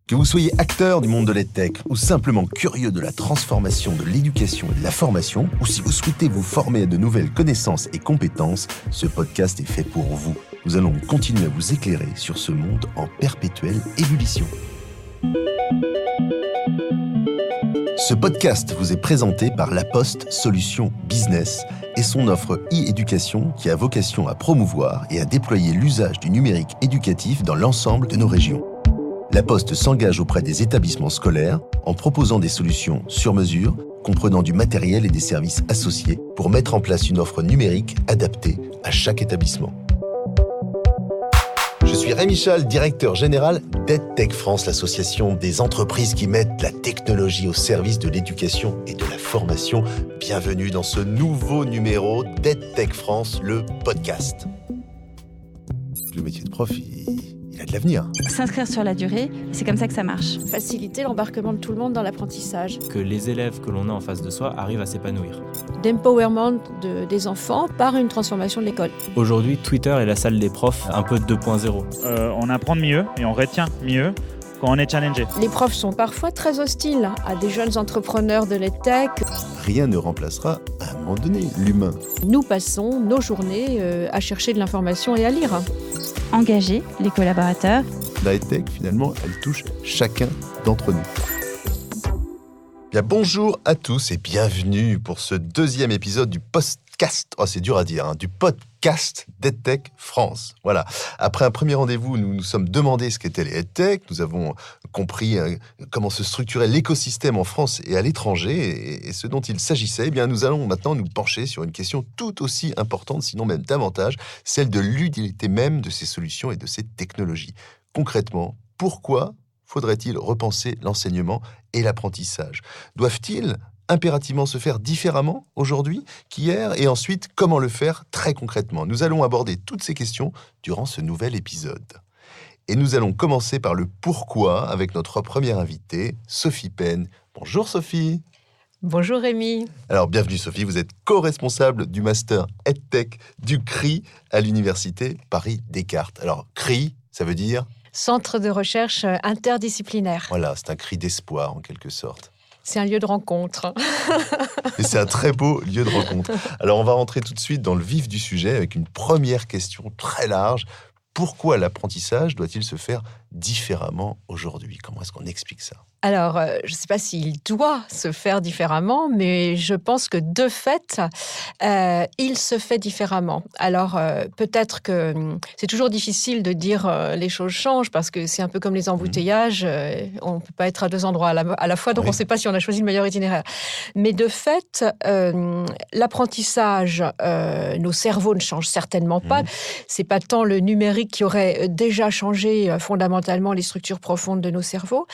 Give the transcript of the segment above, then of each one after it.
Que vous soyez acteur du monde de l'EdTech ou simplement curieux de la transformation de l'éducation et de la formation, ou si vous souhaitez vous former à de nouvelles connaissances et compétences, ce podcast est fait pour vous. Nous allons continuer à vous éclairer sur ce monde en perpétuelle ébullition. Ce podcast vous est présenté par La Poste Solutions Business et son offre e-éducation qui a vocation à promouvoir et à déployer l'usage du numérique éducatif dans l'ensemble de nos régions. La Poste s'engage auprès des établissements scolaires en proposant des solutions sur mesure, comprenant du matériel et des services associés pour mettre en place une offre numérique adaptée à chaque établissement. Je suis Rémi Chal, directeur général d'EdTech France, l'association des entreprises qui mettent la technologie au service de l'éducation et de la formation. Bienvenue dans ce nouveau numéro d'EdTech France, le podcast. Le métier de prof, il a de l'avenir. S'inscrire sur la durée, c'est comme ça que ça marche. Faciliter l'embarquement de tout le monde dans l'apprentissage. Que les élèves que l'on a en face de soi arrivent à s'épanouir. D'empowerment des enfants par une transformation de l'école. Aujourd'hui, Twitter est la salle des profs, un peu 2.0. On apprend mieux et on retient mieux quand on est challengé. Les profs sont parfois très hostiles à des jeunes entrepreneurs de l'EdTech. Rien ne remplacera, à un moment donné, l'humain. Nous passons nos journées à chercher de l'information et à lire. Engager les collaborateurs. La EdTech, finalement, elle touche chacun d'entre nous. Bien, bonjour à tous et bienvenue pour ce deuxième épisode du podcast. Oh, c'est dur à dire, du podcast d'EdTech France. Voilà. Après un premier rendez-vous, nous nous sommes demandé ce qu'étaient les EdTech. Nous avons compris comment se structurait l'écosystème en France et à l'étranger et ce dont il s'agissait. Eh bien, nous allons maintenant nous pencher sur une question tout aussi importante, sinon même davantage, celle de l'utilité même de ces solutions et de ces technologies. Concrètement, pourquoi faudrait-il repenser l'enseignement et l'apprentissage ? Doivent-ils impérativement se faire différemment aujourd'hui qu'hier ? Et ensuite, comment le faire très concrètement ? Nous allons aborder toutes ces questions durant ce nouvel épisode. Et nous allons commencer par le pourquoi avec notre première invitée, Sophie Pen. Bonjour Sophie. Bonjour Rémi. Alors bienvenue Sophie, vous êtes co-responsable du master EdTech du CRI à l'université Paris-Descartes. Alors CRI, ça veut dire ? Centre de recherche interdisciplinaire. Voilà, c'est un cri d'espoir en quelque sorte. C'est un lieu de rencontre. Et c'est un très beau lieu de rencontre. Alors on va rentrer tout de suite dans le vif du sujet avec une première question très large. Pourquoi l'apprentissage doit-il se faire différemment aujourd'hui ? Comment est-ce qu'on explique ça ? Alors, je ne sais pas s'il doit se faire différemment, mais je pense que de fait, il se fait différemment. Alors, peut-être que c'est toujours difficile de dire les choses changent, parce que c'est un peu comme les embouteillages, on ne peut pas être à deux endroits à la fois, donc on ne sait pas si on a choisi le meilleur itinéraire. Mais de fait, l'apprentissage, nos cerveaux ne changent certainement pas. Ce n'est pas tant le numérique qui aurait déjà changé fondamentalement les structures profondes de nos cerveaux.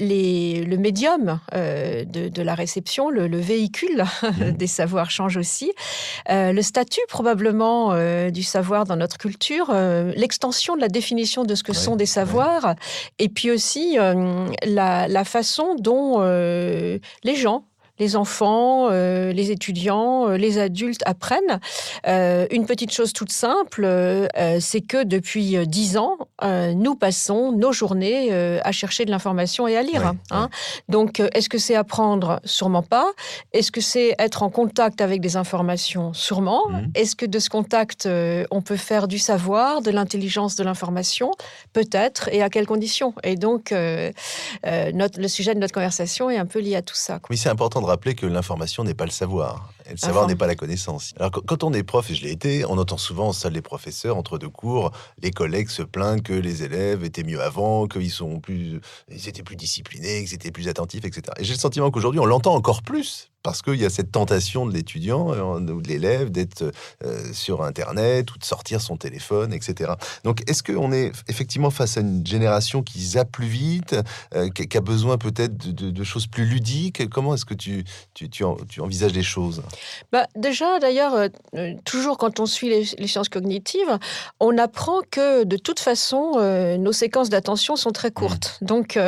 Le médium de la réception, le véhicule des savoirs change aussi. Le statut probablement du savoir dans notre culture, l'extension de la définition de ce que sont des savoirs, et puis aussi la façon dont les gens, les enfants, les étudiants, les adultes apprennent. Une petite chose toute simple, c'est que depuis 10 ans, nous passons nos journées à chercher de l'information et à lire. Donc, est-ce que c'est apprendre ? Sûrement pas. Est-ce que c'est être en contact avec des informations ? Sûrement. Est-ce que de ce contact, on peut faire du savoir, de l'intelligence de l'information ? Peut-être. Et à quelles conditions ? Et donc, le sujet de notre conversation est un peu lié à tout ça. Oui, c'est important de rappeler que l'information n'est pas le savoir. Et le savoir n'est pas la connaissance. Alors, quand on est prof, et je l'ai été, on entend souvent en salle des professeurs, entre deux cours, les collègues se plaignent que les élèves étaient mieux avant, qu'ils étaient plus disciplinés, qu'ils étaient plus attentifs, etc. Et j'ai le sentiment qu'aujourd'hui, on l'entend encore plus, parce qu'il y a cette tentation de l'étudiant ou de l'élève d'être sur Internet ou de sortir son téléphone, etc. Donc, est-ce qu'on est effectivement face à une génération qui zappe plus vite, qui a besoin peut-être de choses plus ludiques ? Comment est-ce que tu envisages les choses ? Déjà, d'ailleurs, toujours quand on suit les sciences cognitives, on apprend que de toute façon, nos séquences d'attention sont très courtes. Donc,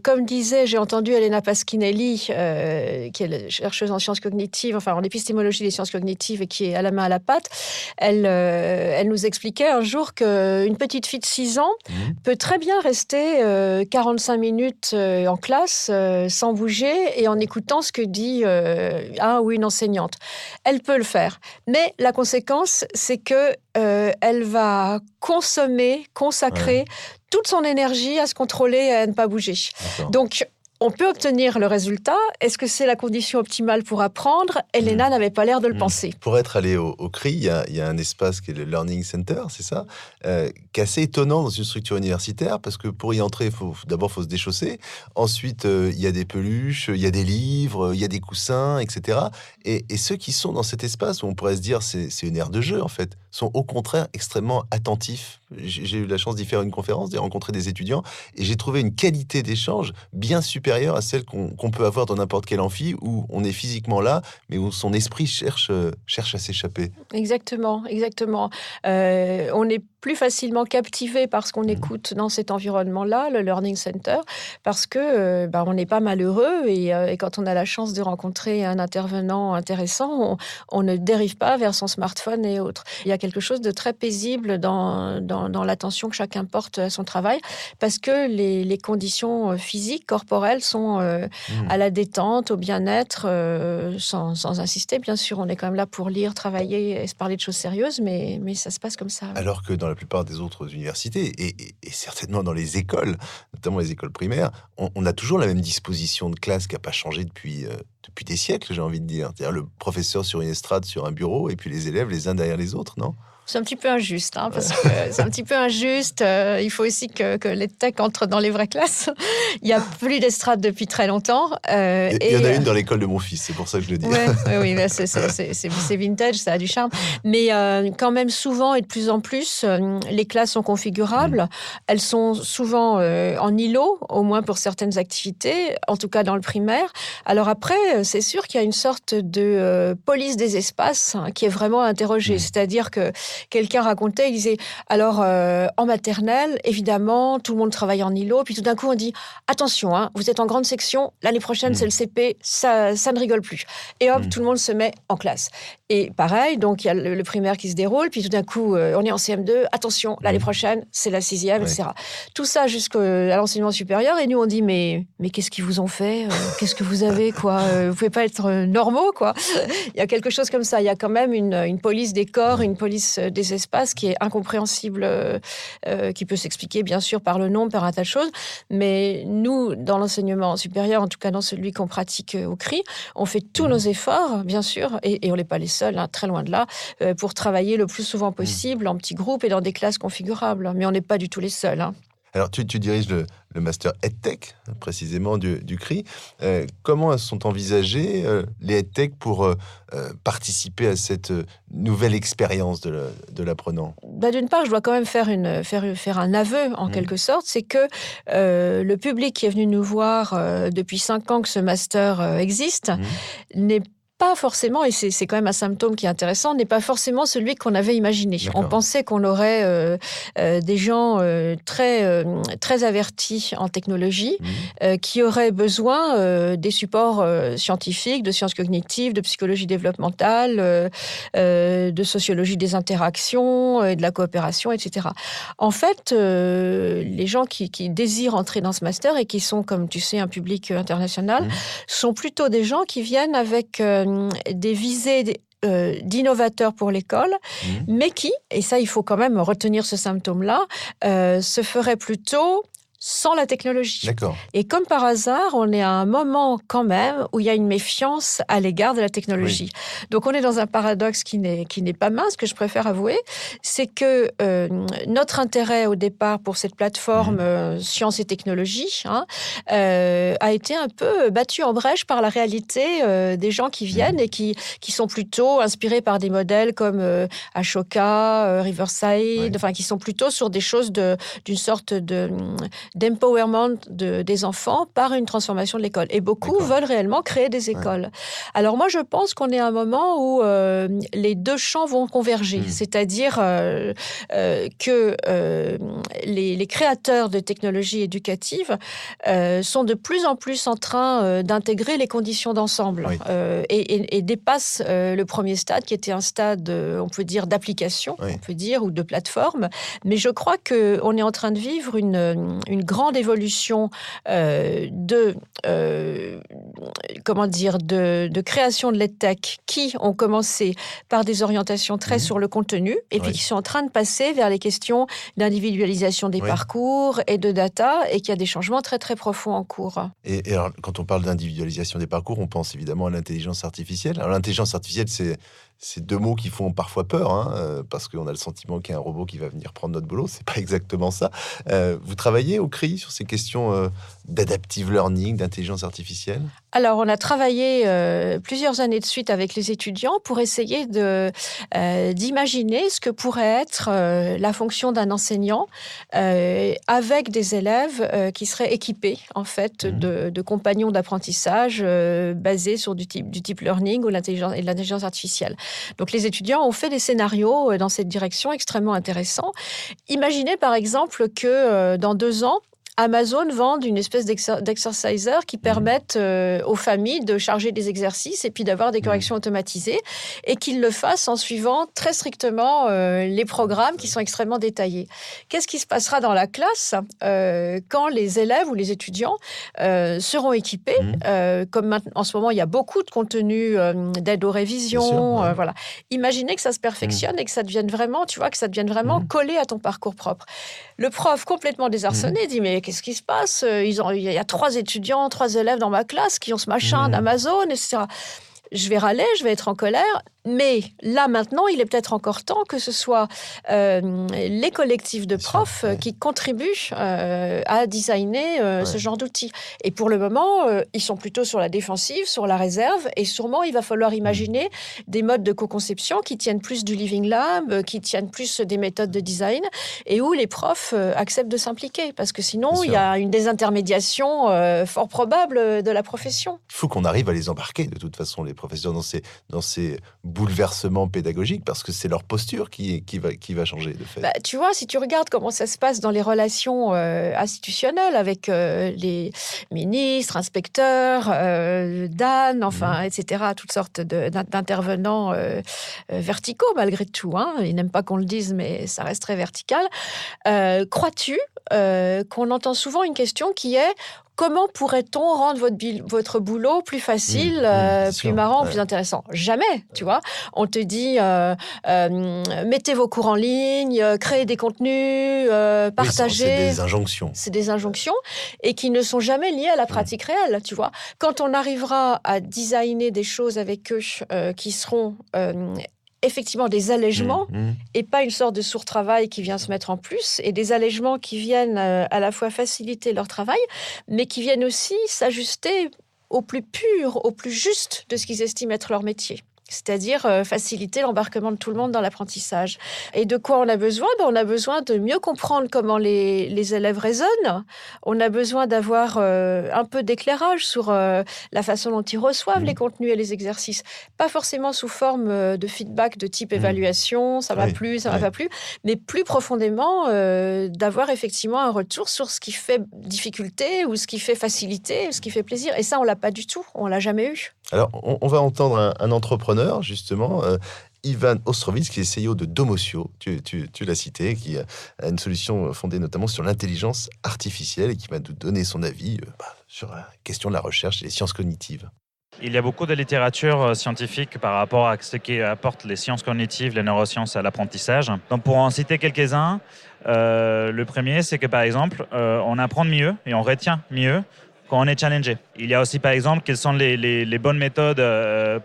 comme disait, j'ai entendu Elena Pasquinelli, qui est chercheuse en sciences cognitives, enfin en épistémologie des sciences cognitives et qui est à la main à la pâte, elle nous expliquait un jour qu'une petite fille de 6 ans peut très bien rester 45 minutes en classe sans bouger et en écoutant ce que dit un ou une enseignante. Elle peut le faire. Mais la conséquence, c'est que elle va consacrer toute son énergie à se contrôler et à ne pas bouger. D'accord. Donc, on peut obtenir le résultat. Est-ce que c'est la condition optimale pour apprendre ? Elena n'avait pas l'air de le penser. Pour être allé au CRI, il y a un espace qui est le Learning Center, c'est ça, qui est assez étonnant dans une structure universitaire, parce que pour y entrer, d'abord, il faut se déchausser. Ensuite, il y a des peluches, il y a des livres, il y a des coussins, etc. Et ceux qui sont dans cet espace, où on pourrait se dire c'est une aire de jeu, en fait, sont au contraire extrêmement attentifs. J'ai eu la chance d'y faire une conférence, d'y rencontrer des étudiants, et j'ai trouvé une qualité d'échange bien supérieure à celle qu'on peut avoir dans n'importe quel amphi, où on est physiquement là, mais où son esprit cherche à s'échapper. Exactement. On est plus facilement captivé par ce qu'on écoute dans cet environnement-là, le Learning Center, parce que on n'est pas malheureux et quand on a la chance de rencontrer un intervenant intéressant, on ne dérive pas vers son smartphone et autres. Il y a quelque chose de très paisible dans l'attention que chacun porte à son travail, parce que les conditions physiques, corporelles sont à la détente, au bien-être, sans insister. Bien sûr, on est quand même là pour lire, travailler et se parler de choses sérieuses, mais ça se passe comme ça. Alors que dans la plupart des autres universités, et certainement dans les écoles, notamment les écoles primaires, on a toujours la même disposition de classe qui n'a pas changé depuis des siècles, j'ai envie de dire. C'est-à-dire le professeur sur une estrade, sur un bureau, et puis les élèves les uns derrière les autres, non ? C'est un petit peu injuste, parce que c'est un petit peu injuste. Il faut aussi que les techs entrent dans les vraies classes. Il n'y a plus d'estrade depuis très longtemps. Il y en a une dans l'école de mon fils, c'est pour ça que je le dis. Oui, c'est vintage, ça a du charme. Mais quand même, souvent et de plus en plus, les classes sont configurables. Elles sont souvent en îlot, au moins pour certaines activités, en tout cas dans le primaire. Alors après, c'est sûr qu'il y a une sorte de police des espaces qui est vraiment interrogée. C'est-à-dire que quelqu'un racontait, il disait, alors en maternelle, évidemment, tout le monde travaille en îlot, puis tout d'un coup on dit, attention, vous êtes en grande section, l'année prochaine c'est le CP, ça ne rigole plus. Et hop, tout le monde se met en classe. Et pareil, donc il y a le primaire qui se déroule, puis tout d'un coup on est en CM2, attention, l'année prochaine c'est la 6e, etc. Tout ça jusqu'à l'enseignement supérieur, et nous on dit, mais qu'est-ce qu'ils vous ont fait ? Qu'est-ce que vous avez, quoi ? Vous pouvez pas être normaux, quoi. Il y a quelque chose comme ça, il y a quand même une police des corps, une police des espaces qui est incompréhensible, qui peut s'expliquer bien sûr par le nombre, par un tas de choses, mais nous, dans l'enseignement supérieur, en tout cas dans celui qu'on pratique au CRI, on fait tous nos efforts, bien sûr, et on n'est pas les seuls, très loin de là, pour travailler le plus souvent possible en petits groupes et dans des classes configurables, mais on n'est pas du tout les seuls. Alors, tu diriges le master EdTech, précisément, du CRI. Comment sont envisagés les EdTech pour participer à cette nouvelle expérience de l'apprenant ? D'une part, je dois quand même faire un aveu, en quelque sorte. C'est que le public qui est venu nous voir depuis 5 ans que ce master existe n'est pas forcément, et c'est quand même un symptôme qui est intéressant, n'est pas forcément celui qu'on avait imaginé. D'accord. On pensait qu'on aurait des gens très avertis en technologie, qui auraient besoin des supports scientifiques, de sciences cognitives, de psychologie développementale, de sociologie des interactions, et de la coopération, etc. En fait, les gens qui désirent entrer dans ce master et qui sont, comme tu sais, un public international, sont plutôt des gens qui viennent avec des visées d'innovateurs pour l'école, mais qui, et ça il faut quand même retenir ce symptôme-là, se feraient plutôt sans la technologie. D'accord. Et comme par hasard, on est à un moment quand même où il y a une méfiance à l'égard de la technologie. Oui. Donc on est dans un paradoxe qui n'est pas mince, que je préfère avouer, c'est que notre intérêt au départ pour cette plateforme sciences et technologies a été un peu battu en brèche par la réalité des gens qui viennent et qui sont plutôt inspirés par des modèles comme Ashoka, Riverside, enfin qui sont plutôt sur des choses d'une sorte d'empowerment des enfants par une transformation de l'école. Et beaucoup veulent réellement créer des écoles. Ouais. Alors moi, je pense qu'on est à un moment où les deux champs vont converger. C'est-à-dire que les créateurs de technologies éducatives sont de plus en plus en train d'intégrer les conditions d'ensemble et dépassent le premier stade qui était un stade, on peut dire, d'application, on peut dire, ou de plateforme. Mais je crois qu'on est en train de vivre une grande évolution de création de l'EdTech qui ont commencé par des orientations très sur le contenu et puis qui sont en train de passer vers les questions d'individualisation des parcours et de data et qu'il y a des changements très très profonds en cours. Et alors, quand on parle d'individualisation des parcours, on pense évidemment à l'intelligence artificielle. Alors l'intelligence artificielle, c'est deux mots qui font parfois peur, parce qu'on a le sentiment qu'il y a un robot qui va venir prendre notre boulot. C'est pas exactement ça. Vous travaillez au CRI sur ces questions d'adaptive learning, d'intelligence artificielle ? Alors, on a travaillé plusieurs années de suite avec les étudiants pour essayer d'imaginer ce que pourrait être la fonction d'un enseignant avec des élèves qui seraient équipés, en fait, de compagnons d'apprentissage basés sur du type learning ou de l'intelligence artificielle. Donc, les étudiants ont fait des scénarios dans cette direction extrêmement intéressants. Imaginez, par exemple, que dans 2 ans, Amazon vend une espèce d'exerciser qui permettent aux familles de charger des exercices et puis d'avoir des corrections automatisées et qu'ils le fassent en suivant très strictement les programmes qui sont extrêmement détaillés. Qu'est-ce qui se passera dans la classe quand les élèves ou les étudiants seront équipés comme en ce moment, il y a beaucoup de contenu d'aide aux révisions. Voilà. Imaginez que ça se perfectionne et que ça devienne vraiment, collé à ton parcours propre. Le prof, complètement désarçonné, dit « Mais qu'est-ce qui se passe ? Il y a 3 étudiants, 3 élèves dans ma classe qui ont ce machin d'Amazon, etc. » Je vais râler, je vais être en colère, mais là, maintenant, il est peut-être encore temps que ce soit les collectifs de profs qui contribuent à designer ce genre d'outils. Et pour le moment, ils sont plutôt sur la défensive, sur la réserve, et sûrement, il va falloir imaginer des modes de co-conception qui tiennent plus du Living Lab, qui tiennent plus des méthodes de design, et où les profs acceptent de s'impliquer, parce que sinon, il y a une désintermédiation fort probable de la profession. Il faut qu'on arrive à les embarquer, de toute façon, les professeurs, dans ces bouleversement pédagogique, parce que c'est leur posture qui va changer, de fait. Tu vois, si tu regardes comment ça se passe dans les relations institutionnelles avec les ministres, inspecteurs, DAN, etc., toutes sortes d'intervenants verticaux, malgré tout. Ils n'aiment pas qu'on le dise, mais ça reste très vertical. Crois-tu qu'on entend souvent une question qui est: comment pourrait-on rendre votre boulot plus facile, plus marrant, plus intéressant ? Jamais, tu vois. On te dit, mettez vos cours en ligne, créez des contenus, partagez. C'est des injonctions. C'est des injonctions et qui ne sont jamais liées à la pratique réelle, tu vois. Quand on arrivera à designer des choses avec eux qui seront effectivement des allègements et pas une sorte de sourd-travail qui vient se mettre en plus, et des allègements qui viennent à la fois faciliter leur travail, mais qui viennent aussi s'ajuster au plus pur, au plus juste de ce qu'ils estiment être leur métier. C'est-à-dire faciliter l'embarquement de tout le monde dans l'apprentissage. Et de quoi on a besoin ? On a besoin de mieux comprendre comment les élèves raisonnent. On a besoin d'avoir un peu d'éclairage sur la façon dont ils reçoivent les contenus et les exercices. Pas forcément sous forme de feedback de type évaluation, ça va plus, ça va pas plus, mais plus profondément d'avoir effectivement un retour sur ce qui fait difficulté ou ce qui fait facilité, ou ce qui fait plaisir. Et ça, on l'a pas du tout, on l'a jamais eu. Alors, on va entendre un entrepreneur, justement, Ivan Ostrovitz, qui est CEO de Domotio, tu l'as cité, qui a une solution fondée notamment sur l'intelligence artificielle et qui va nous donner son avis sur la question de la recherche et des sciences cognitives. Il y a beaucoup de littérature scientifique par rapport à ce qu'apportent les sciences cognitives, les neurosciences à l'apprentissage. Donc, pour en citer quelques-uns, le premier, c'est que, par exemple, on apprend mieux et on retient mieux quand on est challengé. Il y a aussi, par exemple, quelles sont les bonnes méthodes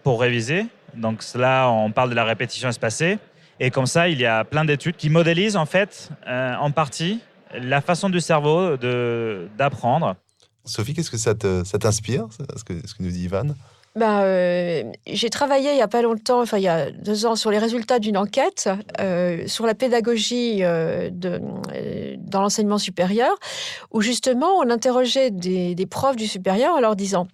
pour réviser. Donc là, on parle de la répétition espacée. Et comme ça, il y a plein d'études qui modélisent, en fait, en partie, la façon du cerveau d'apprendre. Sophie, qu'est-ce que ça t'inspire, ce que nous dit Ivan ? J'ai travaillé il n'y a pas longtemps, il y a 2 ans, sur les résultats d'une enquête sur la pédagogie dans l'enseignement supérieur, où justement on interrogeait des profs du supérieur en leur disant: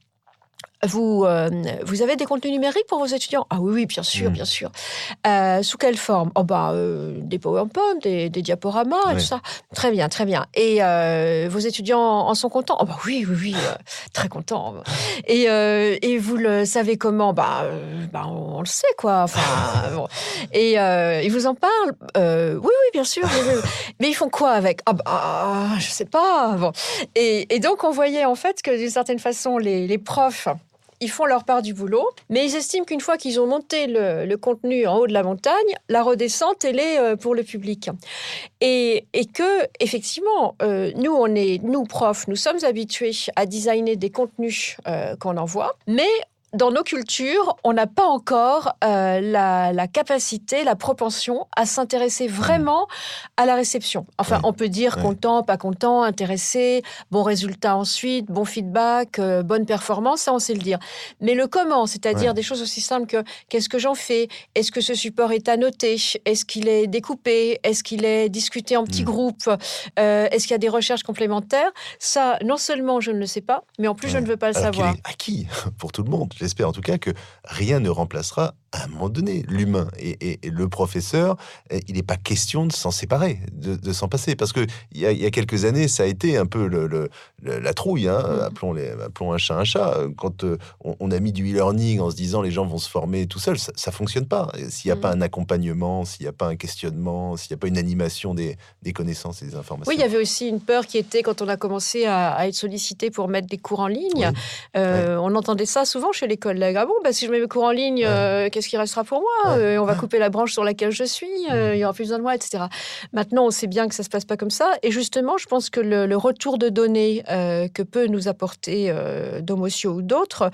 vous avez des contenus numériques pour vos étudiants? Ah oui, bien sûr, bien sûr. Sous quelle forme? Des PowerPoint, des diaporamas, et tout ça. Très bien, très bien. Et vos étudiants en sont contents? Oui, très contents. Et vous le savez comment? On le sait, quoi. Enfin, bon. Et ils vous en parlent? Oui, bien sûr. Oui. Mais ils font quoi avec? Je sais pas. Bon. Et donc, on voyait en fait que d'une certaine façon, les profs, ils font leur part du boulot, mais ils estiment qu'une fois qu'ils ont monté le contenu en haut de la montagne, la redescente, elle est pour le public. Et que, effectivement, nous, profs, nous sommes habitués à designer des contenus qu'on envoie, mais dans nos cultures, on n'a pas encore la capacité, la propension à s'intéresser vraiment à la réception. Enfin, on peut dire content, pas content, intéressé, bon résultat ensuite, bon feedback, bonne performance, ça on sait le dire. Mais le comment, c'est-à-dire des choses aussi simples que qu'est-ce que j'en fais? Est-ce que ce support est annoté? Est-ce qu'il est découpé? Est-ce qu'il est discuté en petits groupes? Est-ce qu'il y a des recherches complémentaires? Ça, non seulement je ne le sais pas, mais en plus je ne veux pas le savoir. Qu'il est acquis pour tout le monde. J'espère en tout cas que rien ne remplacera à un moment donné l'humain. Et le professeur, il n'est pas question de s'en séparer, de s'en passer. Parce qu'il y a quelques années, ça a été un peu la trouille, appelons un chat un chat. Quand on a mis du e-learning en se disant les gens vont se former tout seuls, ça ne fonctionne pas. S'il n'y a pas un accompagnement, s'il n'y a pas un questionnement, s'il n'y a pas une animation des connaissances et des informations. Oui, il y avait aussi une peur qui était quand on a commencé à être sollicité pour mettre des cours en ligne. On entendait ça souvent chez les collègues. Ah bon, si je mets mes cours en ligne, qu'est-ce qui restera pour moi? On va couper la branche sur laquelle je suis, il n'y aura plus besoin de moi, etc. Maintenant, on sait bien que ça ne se passe pas comme ça. Et justement, je pense que le retour de données que peut nous apporter Domocio ou d'autres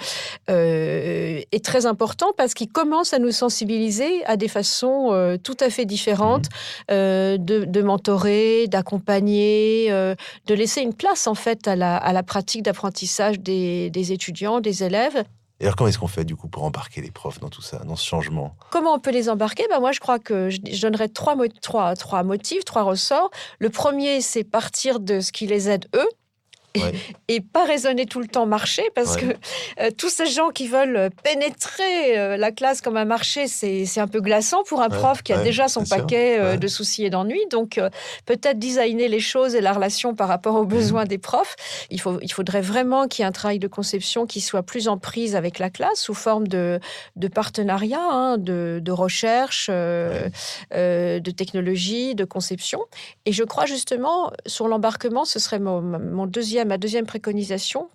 est très important parce qu'il commence à nous sensibiliser à des façons tout à fait différentes de mentorer, d'accompagner, de laisser une place en fait à la pratique d'apprentissage des étudiants, des élèves. Et alors, comment est-ce qu'on fait, du coup, pour embarquer les profs dans tout ça, dans ce changement? Comment on peut les embarquer? Moi, je crois que je donnerais trois motifs, 3 ressorts. Le premier, c'est partir de ce qui les aide, eux. Et pas raisonner tout le temps marché, parce que tous ces gens qui veulent pénétrer la classe comme un marché, c'est un peu glaçant pour un prof qui a déjà son paquet de soucis et d'ennuis. Donc, peut-être designer les choses et la relation par rapport aux besoins des profs. Il faudrait vraiment qu'il y ait un travail de conception qui soit plus en prise avec la classe, sous forme de partenariat, de recherche, de technologie, de conception. Et je crois justement, sur l'embarquement, ce serait ma deuxième préconisation,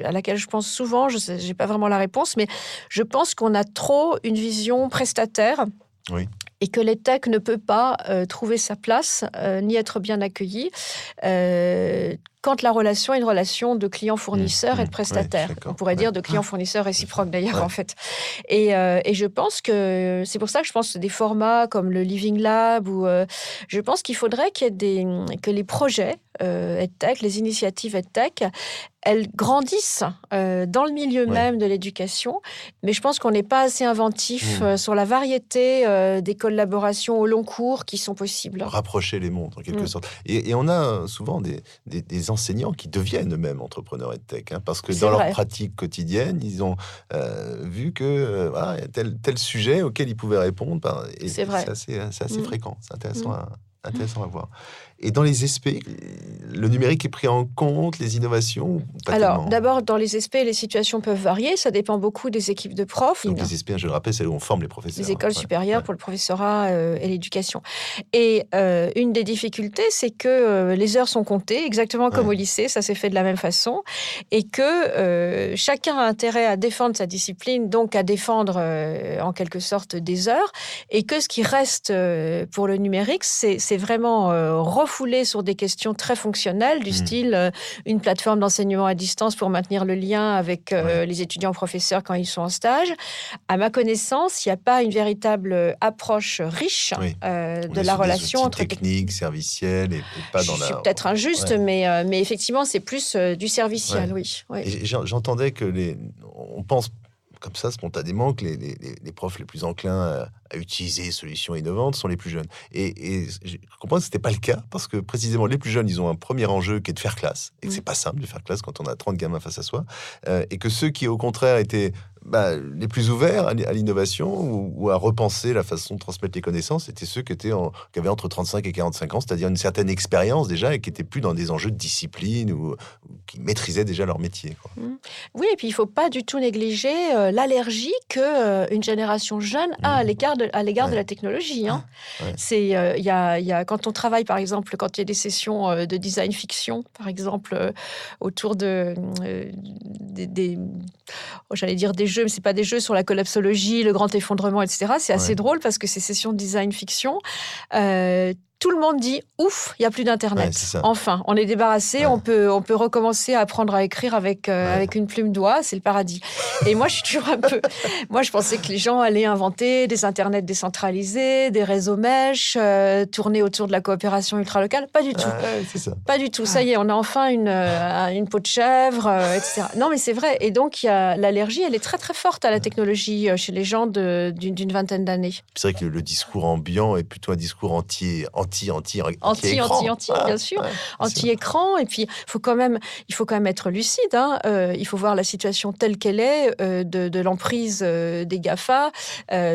à laquelle je pense souvent, je n'ai pas vraiment la réponse, mais je pense qu'on a trop une vision prestataire. Et que l'EdTech ne peut pas trouver sa place, ni être bien accueilli, quand la relation est une relation de client-fournisseur et de prestataire. On pourrait dire de client-fournisseur réciproque d'ailleurs, en fait. Et je pense que c'est pour ça que je pense que des formats comme le Living Lab, je pense qu'il faudrait que les projets EdTech, les initiatives EdTech, elles grandissent dans le milieu même de l'éducation, mais je pense qu'on n'est pas assez inventif sur la variété des collaborations au long cours qui sont possibles. Rapprocher les mondes, en quelque sorte. Et on a souvent des enseignants qui deviennent eux-mêmes entrepreneurs EdTech, parce que dans leur pratique quotidienne, ils ont vu que y a tel sujet auquel ils pouvaient répondre. Et c'est assez fréquent, c'est intéressant à voir. Et dans les SP, le numérique est pris en compte, les innovations? Alors, d'abord, dans les SP, les situations peuvent varier. Ça dépend beaucoup des équipes de profs. Donc, les SP, je le rappelle, c'est où on forme les professeurs. Les écoles supérieures pour le professorat et l'éducation. Et une des difficultés, c'est que les heures sont comptées, exactement comme au lycée. Ça s'est fait de la même façon. Et que chacun a intérêt à défendre sa discipline, donc à défendre en quelque sorte des heures. Et que ce qui reste pour le numérique, c'est vraiment refonder foulée sur des questions très fonctionnelles, du style une plateforme d'enseignement à distance pour maintenir le lien avec les étudiants professeurs quand ils sont en stage. À ma connaissance, il n'y a pas une véritable approche riche de la relation entre techniques, servicielles, et pas dans la... Je suis peut-être injuste, mais effectivement, c'est plus du serviciel, oui. Et j'entendais que on pense comme ça spontanément que les profs les plus enclins à utiliser des solutions innovantes sont les plus jeunes. Et je comprends que ce n'était pas le cas, parce que précisément les plus jeunes, ils ont un premier enjeu qui est de faire classe, et que c'est pas simple de faire classe quand on a 30 gamins face à soi, et que ceux qui au contraire étaient les plus ouverts à l'innovation ou à repenser la façon de transmettre les connaissances, c'était ceux qui avaient entre 35 et 45 ans, c'est-à-dire une certaine expérience déjà, et qui n'étaient plus dans des enjeux de discipline ou qui maîtrisaient déjà leur métier, quoi. Oui, et puis il ne faut pas du tout négliger l'allergie qu'une génération jeune a à l'égard de la technologie. Hein. C'est, y a, quand on travaille, par exemple, quand il y a des sessions de design fiction, par exemple, autour j'allais dire des jeux, mais ce n'est pas des jeux sur la collapsologie, le grand effondrement, etc. C'est assez drôle parce que ces sessions de design fiction... tout le monde dit « Ouf, il n'y a plus d'Internet. Enfin, on est débarrassé, on peut recommencer à apprendre à écrire avec une plume d'oie, c'est le paradis. » Et moi, je suis toujours un peu... Moi, je pensais que les gens allaient inventer des Internets décentralisés, des réseaux mesh, tourner autour de la coopération ultra-locale. Pas du tout. Pas du tout. Ça y est, on a enfin une peau de chèvre, etc. Non, mais c'est vrai. Et donc, l'allergie, elle est très, très forte à la technologie chez les gens d'une vingtaine d'années. C'est vrai que le discours ambiant est plutôt un discours anti-écran. Bien sûr. Anti-écran. Et puis, il faut quand même être lucide. Hein. Il faut voir la situation telle qu'elle est de l'emprise des GAFA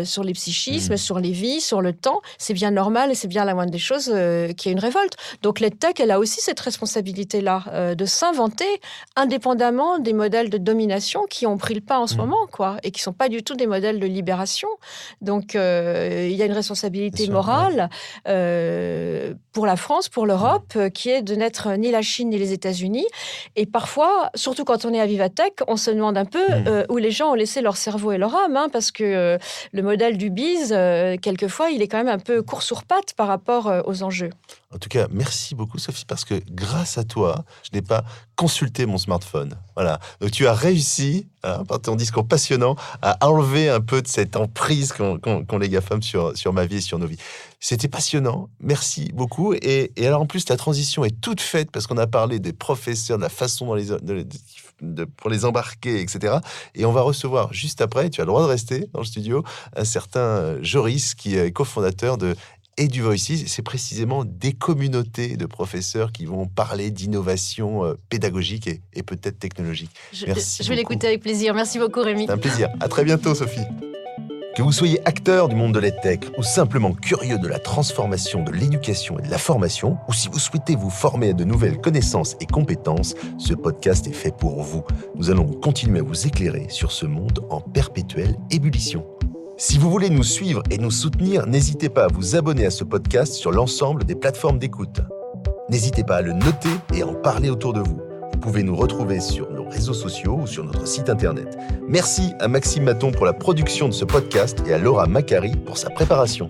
sur les psychismes, sur les vies, sur le temps. C'est bien normal et c'est bien la moindre des choses qu'il y ait une révolte. Donc, l'EdTech, elle a aussi cette responsabilité-là de s'inventer indépendamment des modèles de domination qui ont pris le pas en ce moment, quoi, et qui ne sont pas du tout des modèles de libération. Donc, il y a une responsabilité morale pour la France, pour l'Europe, qui est de n'être ni la Chine ni les États-Unis. Et parfois, surtout quand on est à Vivatech, on se demande un peu où les gens ont laissé leur cerveau et leur âme, hein, parce que le modèle du biz, quelquefois, il est quand même un peu court sur pattes par rapport aux enjeux. En tout cas, merci beaucoup, Sophie, parce que grâce à toi, je n'ai pas consulté mon smartphone. Voilà. Donc, tu as réussi, par ton discours passionnant, à enlever un peu de cette emprise qu'ont les GAFAM sur ma vie et sur nos vies. C'était passionnant. Merci beaucoup. Et alors, en plus, la transition est toute faite parce qu'on a parlé des professeurs, de la façon pour les embarquer, etc. Et on va recevoir juste après, tu as le droit de rester dans le studio, un certain Joris, qui est cofondateur de EduVoices. C'est précisément des communautés de professeurs qui vont parler d'innovation pédagogique et peut-être technologique. Merci. Je vais l'écouter avec plaisir. Merci beaucoup, Rémi. C'est un plaisir. À très bientôt, Sophie. Que vous soyez acteur du monde de l'EdTech ou simplement curieux de la transformation de l'éducation et de la formation, ou si vous souhaitez vous former à de nouvelles connaissances et compétences, ce podcast est fait pour vous. Nous allons continuer à vous éclairer sur ce monde en perpétuelle ébullition. Si vous voulez nous suivre et nous soutenir, n'hésitez pas à vous abonner à ce podcast sur l'ensemble des plateformes d'écoute. N'hésitez pas à le noter et à en parler autour de vous. Vous pouvez nous retrouver sur nos réseaux sociaux ou sur notre site internet. Merci à Maxime Maton pour la production de ce podcast et à Laura Macari pour sa préparation.